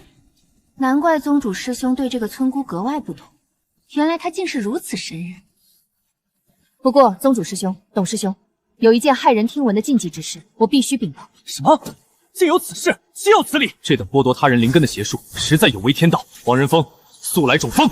H: 难怪宗主师兄对这个村姑格外不同，原来他竟是如此神人。
C: 不过，宗主师兄、董师兄，有一件骇人听闻的禁忌之事，我必须禀报。
B: 什么？竟有此事，岂有此理！
G: 这等剥夺他人灵根的邪术，实在有违天道。王仁峰，速来种封！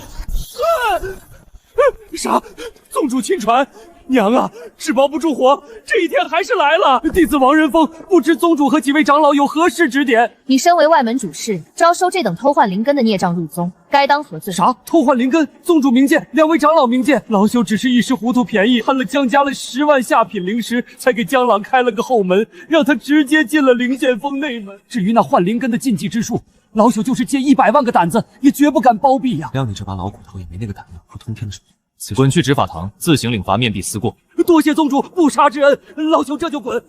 B: 啥？宗主亲传？娘啊，纸包不住火，这一天还是来了。弟子王仁峰不知宗主和几位长老有何事指点。
C: 你身为外门主事，招收这等偷换灵根的孽障入宗，该当何罪？
B: 啥？偷换灵根？宗主明鉴，两位长老明鉴，老朽只是一时糊涂，便宜，贪了江家了10万下品灵石，才给江朗开了个后门，让他直接进了灵剑峰内门。至于那换灵根的禁忌之术，老朽就是借100万个胆子，也绝不敢包庇呀。
G: 谅你这把老骨头，也没那个胆量和通天的手。滚去执法堂，自行领罚，面壁思过。
B: 多谢宗主不杀之恩，老朽这就滚。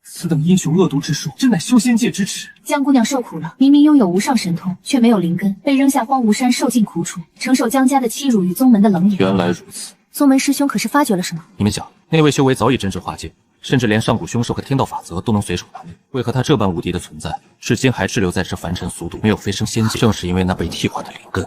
B: 此等阴凶恶毒之术，真乃修仙界之耻。
H: 江姑娘受苦了，明明拥有无上神通，却没有灵根，被扔下荒芜山，受尽苦楚，承受江家的欺辱与宗门的冷眼。
G: 原来如此，
H: 宗门师兄可是发觉了什么？
G: 你们想，那位修为早已真至化界，甚至连上古凶兽和天道法则都能随手拿捏，为何他这般无敌的存在，至今还滞留在这凡尘俗土，没有飞升仙界？正是因为那被替换的灵根。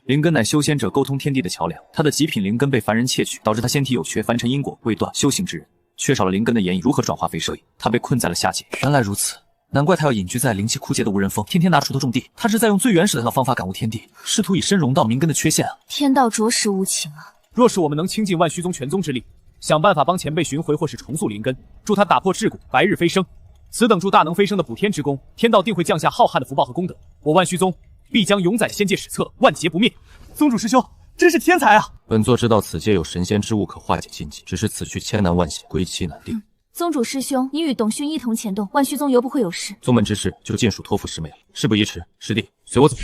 D: 灵根乃修仙者沟通天地的桥梁，他的极品灵根被凡人窃取，导致他仙体有缺，凡尘因果未断，修行之人缺少了灵根的言语，如何转化飞升？他被困在了下界。原来如此，难怪他要隐居在灵气枯竭的无人峰，天天拿锄头种地。他是在用最原始的那方法感悟天地，试图以身融到灵根的缺陷啊！
H: 天道着实无情啊！
D: 若是我们能倾尽万虚宗全宗之力，想办法帮前辈寻回或是重塑灵根，助他打破桎梏，白日飞升，此等助大能飞升的补天之功，天道定会降下浩瀚的福报和功德，我万虚宗必将永载仙界史册，万劫不灭。
B: 宗主师兄真是天才啊！
G: 本座知道此界有神仙之物可化解禁忌，只是此去千难万险，归期难定。
H: 宗主师兄，你与董勋一同前动，万虚宗犹不会有事。
G: 宗门之事就尽数托付师妹了。事不宜迟，师弟随我走。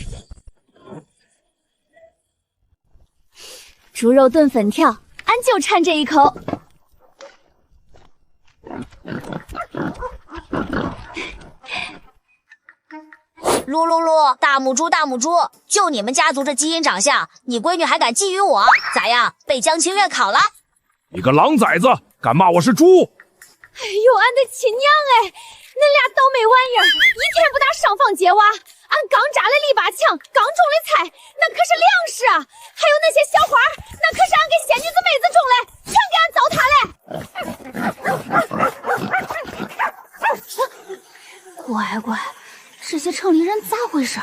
C: 猪肉炖粉条，俺就馋这一口。
F: 噜噜噜，大母猪大母猪，就你们家族这基因长相，你闺女还敢觊觎我？咋样，被江清月烤了？
J: 你个狼崽子，敢骂我是猪？
C: 哎呦，俺的亲娘哎！恁俩倒霉玩意儿，一天不打上坊揭瓦。俺刚扎了篱笆墙，刚种的菜，那可是粮食啊！还有那些小花，那可是俺给仙女子妹子种的，全给俺糟蹋嘞！
H: 乖乖，这些城里人咋回事？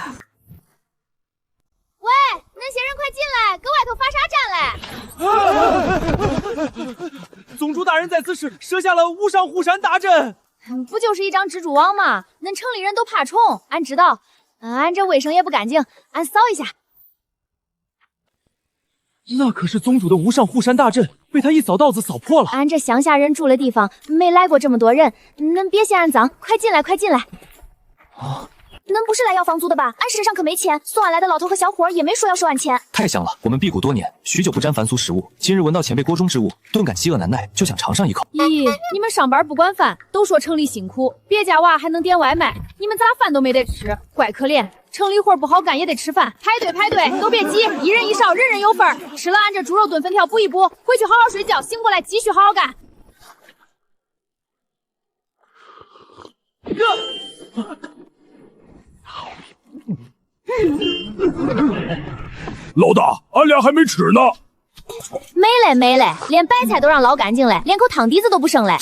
C: 喂，那些人快进来，搁外头发啥战嘞？
B: 宗主大人在此时设下了无上护山大阵，
C: 不就是一张蜘蛛网吗？恁城里人都怕虫，俺知道。俺这卫生也不干净，俺扫一下。
B: 那可是宗主的无上护山大阵，被他一扫道子扫破了。
C: 俺这乡下人住的地方没来过这么多人，恁别嫌俺脏，快进来，快进来。
B: 啊！
C: 恁不是来要房租的吧？俺身上可没钱，送俺来的老头和小伙也没说要收俺钱。
D: 太香了，我们辟谷多年，许久不沾凡俗食物，今日闻到前辈锅中之物，顿感饥饿难耐，就想尝上一口。
C: 咦，你们上班不管饭，都说城里辛苦，别家娃还能点外卖，你们咋饭都没得吃？怪可怜。城里活不好干也得吃饭，排队排队，都别急，一人一勺，人人有份儿。吃了俺这猪肉炖粉条补一补，回去好好睡觉，醒过来继续好好干。
J: 老大，俺俩还没吃呢。
C: 没嘞，连白菜都让捞干净嘞，连口汤底子都不剩嘞。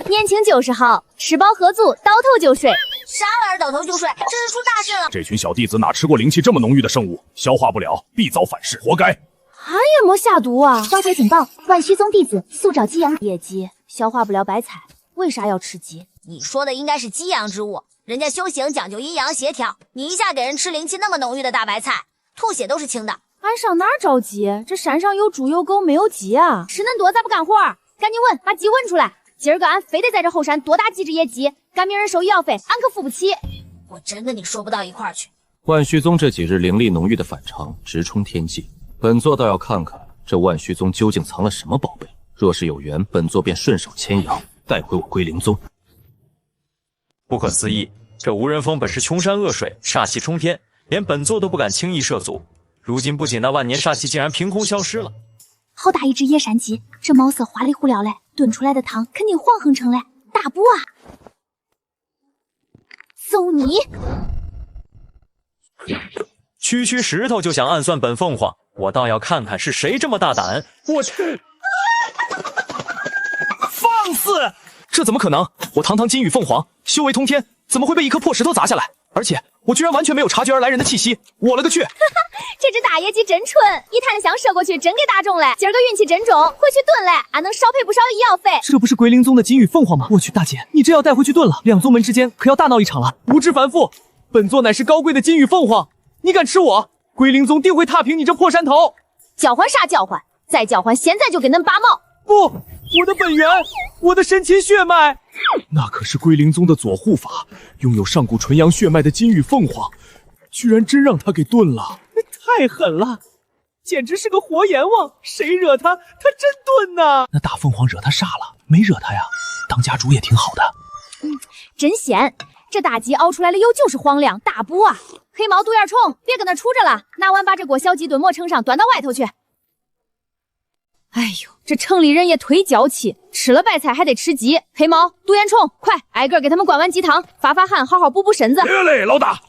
C: 年轻就是好，吃饱喝足，倒头就睡。
F: 啥玩意儿倒头就睡？这是出大事了！
J: 这群小弟子哪吃过灵气这么浓郁的生物，消化不了，必遭反噬，活该。
C: 俺也没下毒啊！招财警报，万虚宗弟子速找鸡阳野鸡，消化不了白菜，为啥要吃鸡？
F: 你说的应该是鸡阳之物，人家修行讲究阴阳协调，你一下给人吃灵气那么浓郁的大白菜，吐血都是轻的。
C: 俺上哪儿找鸡？这山上有猪有狗，没有鸡啊！吃恁多咋不干活？赶紧问，把鸡问出来！今儿个俺非得在这后山多打几只野鸡，赶明人收医药费，俺可付不起。
F: 我真跟你说不到一块儿去。
G: 万虚宗这几日灵力浓郁的反常直冲天际，本座倒要看看这万虚宗究竟藏了什么宝贝。若是有缘，本座便顺手牵羊，带回我归灵宗。
M: 不可思议，这无人峰本是穷山恶水，煞气冲天，连本座都不敢轻易涉足。如今不仅那万年煞气竟然凭空消失了，
C: 好大一只野山鸡，这毛色花里胡哨嘞，炖出来的汤肯定黄哼成嘞，大补啊！走你！
M: 区区石头就想暗算本凤凰，我倒要看看是谁这么大胆！我去！
B: 放肆！
A: 这怎么可能？我堂堂金羽凤凰，修为通天，怎么会被一颗破石头砸下来？而且我居然完全没有察觉而来人的气息，我勒个去！
C: 这只大野鸡真蠢，一弹枪射过去，真给打中了。今儿个运气真中，回去炖嘞，俺能少赔不少医药费。
A: 这不是归灵宗的金羽凤凰吗？我去，大姐，你这要带回去炖了，两宗门之间可要大闹一场了。无知凡妇，本座乃是高贵的金羽凤凰，你敢吃我，归灵宗定会踏平你这破山头！
C: 叫唤啥叫唤？再叫唤，现在就给恁拔毛！
A: 不，我的本源，我的神奇血脉，那可是归灵宗的左护法，拥有上古纯阳血脉的金羽凤凰，居然真让他给炖了，太狠了，简直是个活阎王！谁惹他，他真炖呐！那大凤凰惹他煞了，没惹他呀，当家主也挺好的。
C: 真鲜！这大鸡熬出来的油就是黄亮，大补啊！黑毛独眼虫，别跟那杵着了，拿碗把这锅小鸡炖馍盛上，端到外头去。哎呦，这城里人也忒娇气，吃了白菜还得吃鸡。黑毛、独眼虫，快挨个给他们灌碗鸡汤，发发汗，好好补补身子。
J: 别嘞，老大！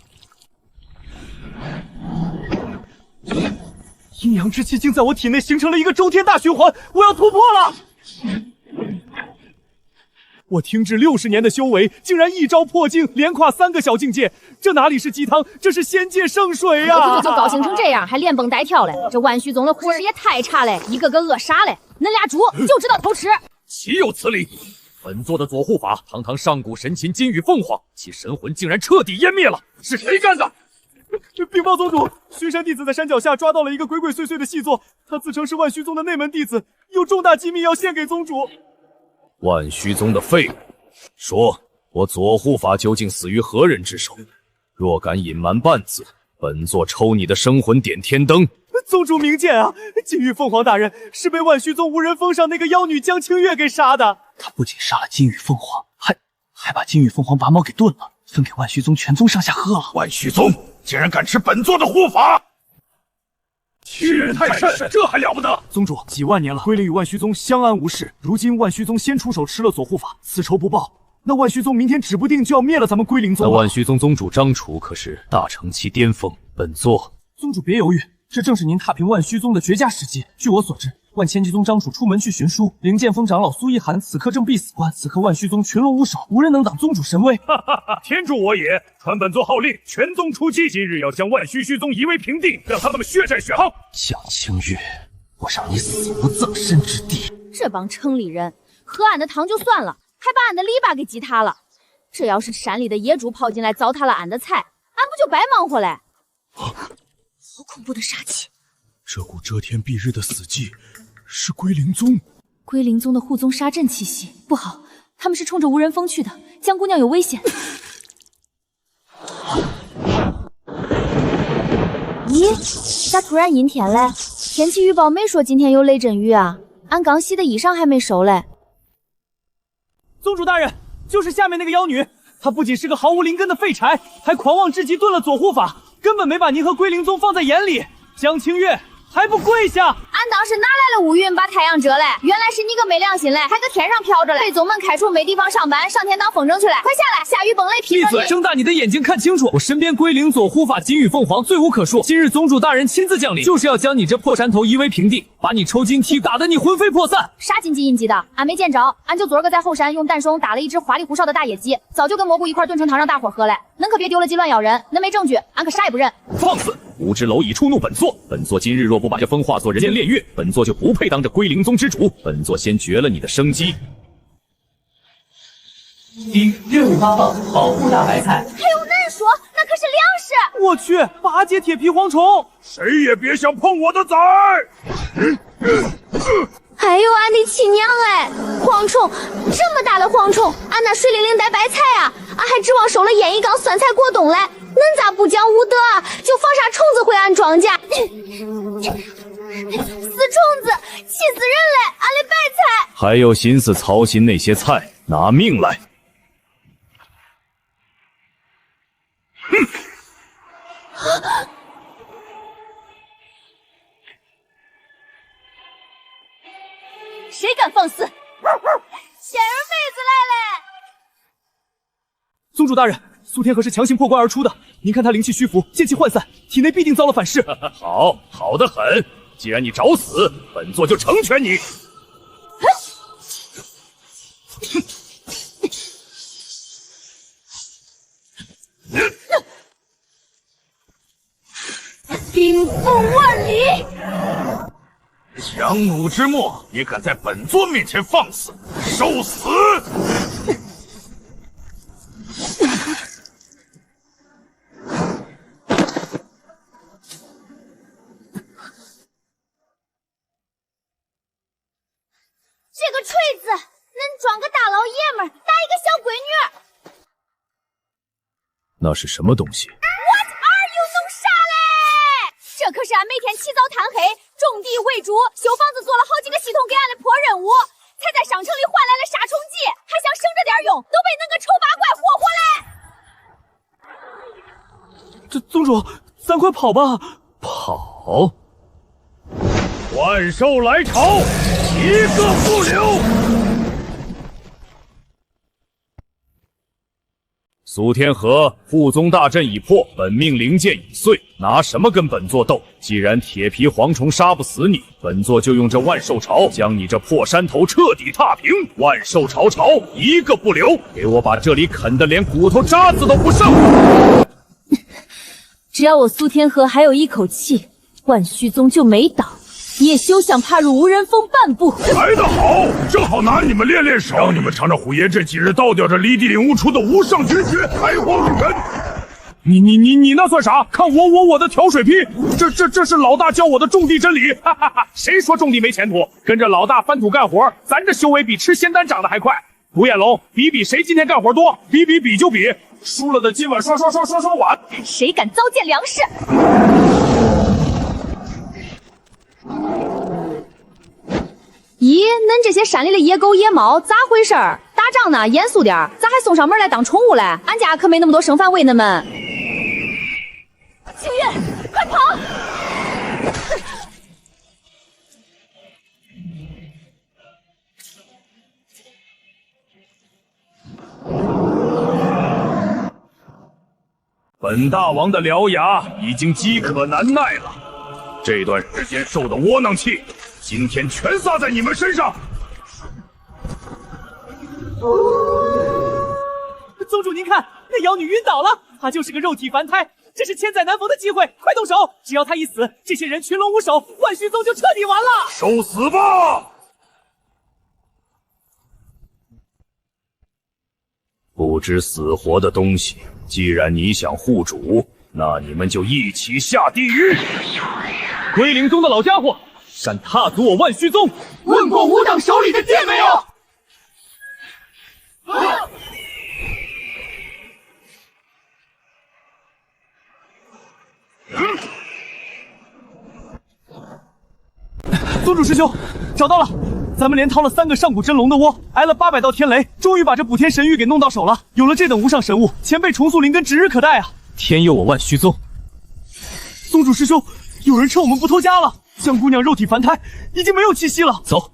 A: 阴阳之气竟在我体内形成了一个周天大循环，我要突破了！我停止60年的修为，竟然一招破境，连跨3个小境界，这哪里是鸡汤，这是仙界圣水呀！
C: 就高兴成这样，还连蹦带跳嘞！这万虚宗的护士也太差嘞，一个个饿傻嘞！恁俩猪就知道偷吃，
J: 岂有此理！本座的左护法，堂堂上古神禽金羽凤凰，其神魂竟然彻底湮灭了，是谁干的？
A: 禀报宗主，巡山弟子在山脚下抓到了一个鬼鬼祟祟的细作，他自称是万虚宗的内门弟子，有重大机密要献给宗主。
J: 万虚宗的废物，说我左护法究竟死于何人之手？若敢隐瞒半字，本座抽你的生魂点天灯！
A: 宗主明鉴啊，金羽凤凰大人是被万虚宗无人峰上那个妖女江清月给杀的。他不仅杀了金羽凤凰，还把金羽凤凰拔毛给炖了，分给万虚宗全宗上下喝了。
J: 万虚宗竟然敢吃本座的护法！欺人太甚，这还了不得！
A: 宗主，几万年了，归灵与万虚宗相安无事。如今万虚宗先出手吃了左护法，此仇不报，那万虚宗明天指不定就要灭了咱们归灵宗。
J: 那万虚宗宗主张楚可是大成期巅峰，本座……
A: 宗主别犹豫，这正是您踏平万虚宗的绝佳时机。据我所知，万千机宗张楚出门去寻书，灵剑锋长老苏一寒此刻正必死关，此刻万虚宗群龙无首，无人能挡宗主神威。
J: 哈哈哈！天助我也！传本座号令，全宗出击，今日要将万虚宗夷为平地，让他们血债血耗。
A: 江清月，我让你死无葬身之地！
C: 这帮城里人喝俺的汤就算了，还把俺的篱笆给击塌了。这要是山里的野猪跑进来糟蹋了俺的菜，俺不就白忙活嘞？好恐怖的杀气！
J: 这股遮天蔽日的死寂，是归灵宗。
H: 归灵宗的护宗杀阵气息不好，他们是冲着无人峰去的，江姑娘有危险。
C: 咦，咋突然阴天嘞？天气预报没说今天有雷阵雨啊，俺刚洗的衣裳还没收嘞。
A: 宗主大人，就是下面那个妖女，她不仅是个毫无灵根的废柴，还狂妄至极，炖了左护法，根本没把您和归灵宗放在眼里。江清月还不跪下！
F: 哎
C: 俺当时哪来了乌云把太阳遮嘞？原来是你个没良心嘞，还搁天上飘着嘞！被宗门开除，没地方上班，上天当风筝去了！快下来，下雨崩雷劈
B: 闭嘴！睁大你的眼睛看清楚，我身边归灵左护法金羽凤凰罪无可恕。今日宗主大人亲自降临，就是要将你这破山头夷为平地，把你抽筋踢，打得你魂飞魄散。
C: 啥金鸡银鸡的，俺没见着，俺就昨儿个在后山用蛋松打了一只花里胡哨的大野鸡，早就跟蘑菇一块炖成汤让大伙喝了。恁可别丢了鸡乱咬人，恁没证据，俺可啥也不认。
D: 放肆！无知蝼蚁触怒本座，本座今日若不把这风化作人间炼狱，本座就不配当这归灵宗之主。本座先绝了你的生机。
B: 第658棒保护大白菜。
C: 还有恁说，那可是粮食！
B: 我去，8阶铁皮蝗虫，
J: 谁也别想碰我的崽！
C: 哎呦，俺的亲娘哎！蝗虫，这么大的蝗虫，俺那水灵灵带白菜啊！俺还指望收了烟一缸酸菜过冬嘞，恁咋不讲武德啊？就放啥虫子回俺庄稼？死虫子，气死人嘞！俺的白菜！
I: 还有心思操心那些菜，拿命来！
J: 哼！
F: 谁敢放肆？仙人
C: 妹子来了！
B: 宗主大人，苏天河是强行破关而出的，您看他灵气虚浮，剑气涣散，体内必定遭了反噬。
J: 好，好得很。既然你找死，本座就成全你。
C: 冰封万里！
J: 强弩之末，也敢在本座面前放肆，受死！
C: 这个锤子，恁装个大老爷们儿，打一个小闺女。
I: 那是什么东西？
C: What are you 弄啥嘞？这可是俺每天起早贪黑种地喂猪，修房子做了好几个系统给俺的破任务，才在商城里换来了杀虫剂，还想省着点用，都被那个丑八怪霍霍嘞！
B: 这宗主，咱快跑吧！
I: 跑！
J: 万兽来朝，一个不留！
I: 苏天河，副宗大阵已破，本命灵剑已碎，拿什么跟本座斗？既然铁皮蝗虫杀不死你，本座就用这万兽潮将你这破山头彻底踏平！万兽潮潮，一个不留！给我把这里啃得连骨头渣子都不剩！
H: 只要我苏天河还有一口气，万虚宗就没倒，你也休想踏入无人峰半步。
J: 来得好，正好拿你们练练手，让你们尝尝虎爷这几日倒吊着离地领悟出的无上绝学开荒拳。你那算啥？看我的调水劈，这是老大教我的种地真理。哈哈哈！谁说种地没前途？跟着老大翻土干活，咱这修为比吃仙丹长得还快。独眼龙，比谁今天干活多，比就比。输了的今晚刷碗。
F: 谁敢糟践粮食？咦，恁这些山里的野狗野猫咋回事儿？打仗呢，严肃点儿，咋还送上门来当宠物嘞？俺家可没那么多剩饭喂恁们。
C: 清月，快跑！
J: 本大王的獠牙已经饥渴难耐了，这段时间受的窝囊气，今天全撒在你们身上。
B: 宗主您看，那妖女晕倒了，她就是个肉体凡胎，这是千载难逢的机会，快动手！只要她一死，这些人群龙无首，万虚宗就彻底完了。
J: 受死吧！
I: 不知死活的东西，既然你想护主，那你们就一起下地狱！
B: 归灵宗的老家伙，敢踏足我万虚宗，
A: 问过武长手里的剑没有？
B: 宗主师兄，找到了！咱们连掏了3个上古真龙的窝，挨了800道天雷，终于把这补天神玉给弄到手了。有了这等无上神物，前辈重塑灵根指日可待啊！
D: 天佑我万虚宗！
B: 宗主师兄，有人趁我们不偷家了！
A: 江姑娘肉体凡胎，已经没有气息了。
D: 走。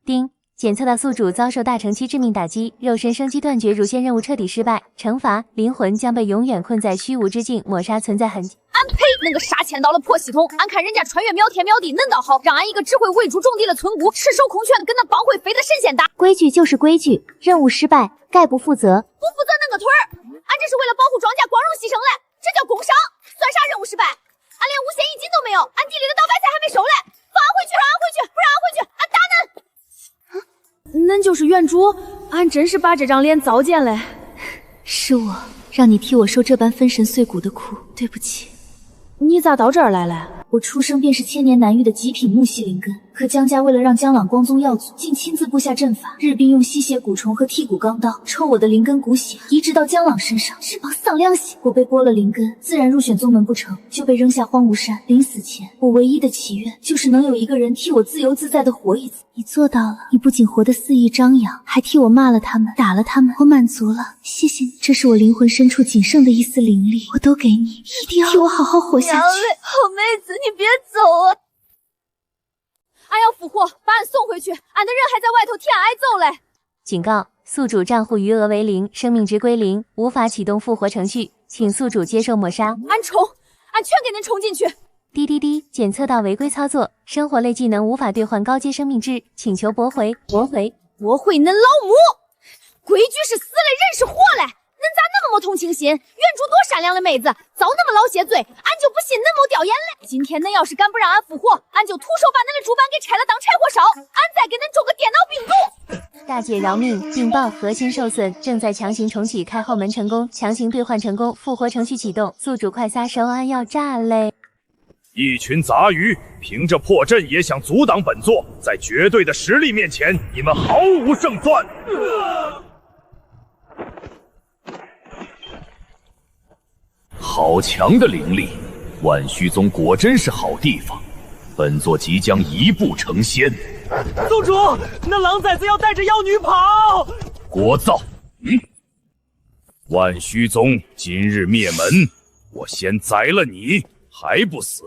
N: 丁。检测到宿主遭受大乘期致命打击，肉身生机断绝，乳腺任务彻底失败。惩罚：灵魂将被永远困在虚无之境，抹杀存在痕迹。
F: 俺呸！那个杀千刀了破系统，俺看人家穿越秒天秒地恁倒好，让俺一个只会喂猪种地的村姑，赤手空拳的跟那帮会飞的神仙打。
C: 规矩就是规矩，任务失败，概不负责。
F: 不负责那个腿儿！俺这是为了保护庄稼光荣牺牲嘞，这叫工伤，算啥任务失败？俺连5仙1金都没有，俺地里的倒白菜还没收嘞，放俺回去，让俺回去，不让俺回去，俺打恁！恁就是原主，俺真是把这张脸糟践嘞。
H: 是我让你替我受这般分神碎骨的苦，对不起。
F: 你咋到这儿来了？
C: 我出生便是千年难遇的极品木系灵根，可江家为了让江朗光宗耀祖，竟亲自布下阵法，日并用吸血蛊虫和剔骨钢刀抽我的灵根骨血，移植到江朗身上，是帮丧良心。我被剥了灵根，自然入选宗门不成，就被扔下荒芜山。临死前，我唯一的祈愿就是能有一个人替我自由自在的活一次。你做到了，你不仅活得肆意张扬，还替我骂了他们，打了他们，我满足了，谢谢你。这是我灵魂深处仅剩的一丝灵力，我都给你，一定要替我好好活下去。
F: 好妹子，你别走啊！俺要复活，把俺送回去，俺的人还在外头替俺挨揍嘞。
N: 警告：宿主账户余额为0，生命值归0，无法启动复活程序，请宿主接受抹杀。
F: 俺冲，俺全给恁冲进去！
N: 滴滴滴，检测到违规操作，生活类技能无法兑换高阶生命值，请求驳回。驳回
F: 恁老母！规矩是死嘞，人是活嘞，恁咋那么没同情心？原主多善良的妹子，遭那么老些罪，俺就不信恁没掉眼泪。今天恁要是敢不让俺复活，俺就徒手把恁的主板给拆了当柴火烧，俺再给恁种个电脑病毒。
N: 大姐饶命！禀报核心受损，正在强行重启开后门成功，强行兑换成功，复活程序启动，宿主快撒手，俺要炸嘞！
J: 一群杂鱼，凭着破阵也想阻挡本座，在绝对的实力面前，你们毫无胜算。
I: 好强的灵力，万虚宗果真是好地方，本座即将一步成仙。
B: 宗主，那狼崽子要带着妖女跑！
I: 聒噪！万虚宗今日灭门，我先宰了你，还不死？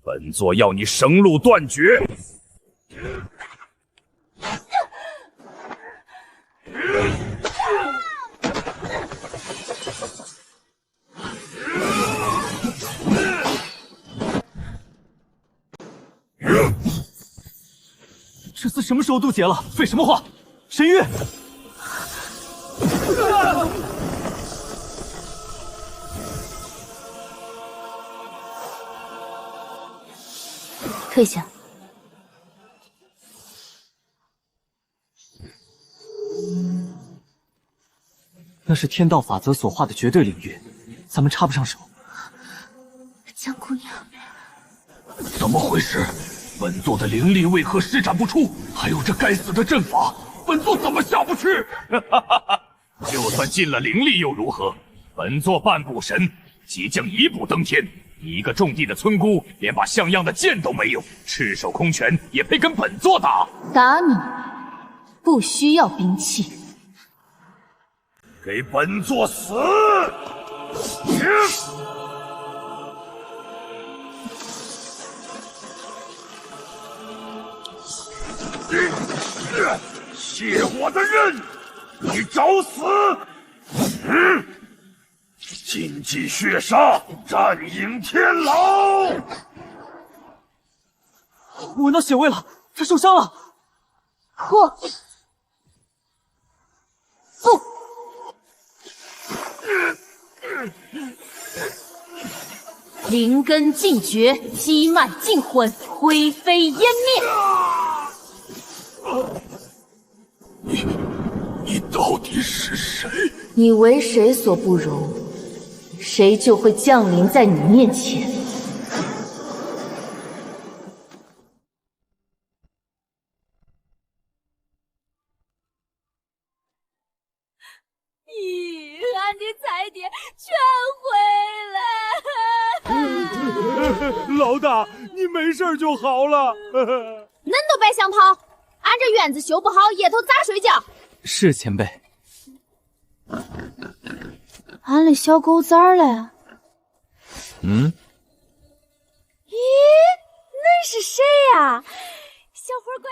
I: 本座要你生路断绝！
A: 这厮什么时候渡劫了？废什么话！神域，
H: 退下。
A: 那是天道法则所化的绝对领域，咱们插不上手。
H: 江姑娘，
I: 怎么回事？本座的灵力为何施展不出？还有这该死的阵法，本座怎么下不去？就算尽了灵力又如何？本座半步神即将一步登天，你一个种地的村姑，连把像样的剑都没有，赤手空拳也配跟本座打？
H: 打你不需要兵器。
J: 给本座死！泄我的刃，你找死！禁忌血杀，战影天牢。
A: 我闻到血味了，他受伤了。
H: 破！不！灵根尽绝，积脉尽毁，灰飞烟灭。
I: 你到底是谁？
H: 你为谁所不容，谁就会降临在你面前。
F: 俺的财爹全回来。
J: 老大，你没事就好了。
F: 恁都别想跑，俺这院子修不好，夜头咋睡觉？
A: 是前辈。
F: 俺的小狗崽儿嘞？咦，那是谁呀？小伙乖。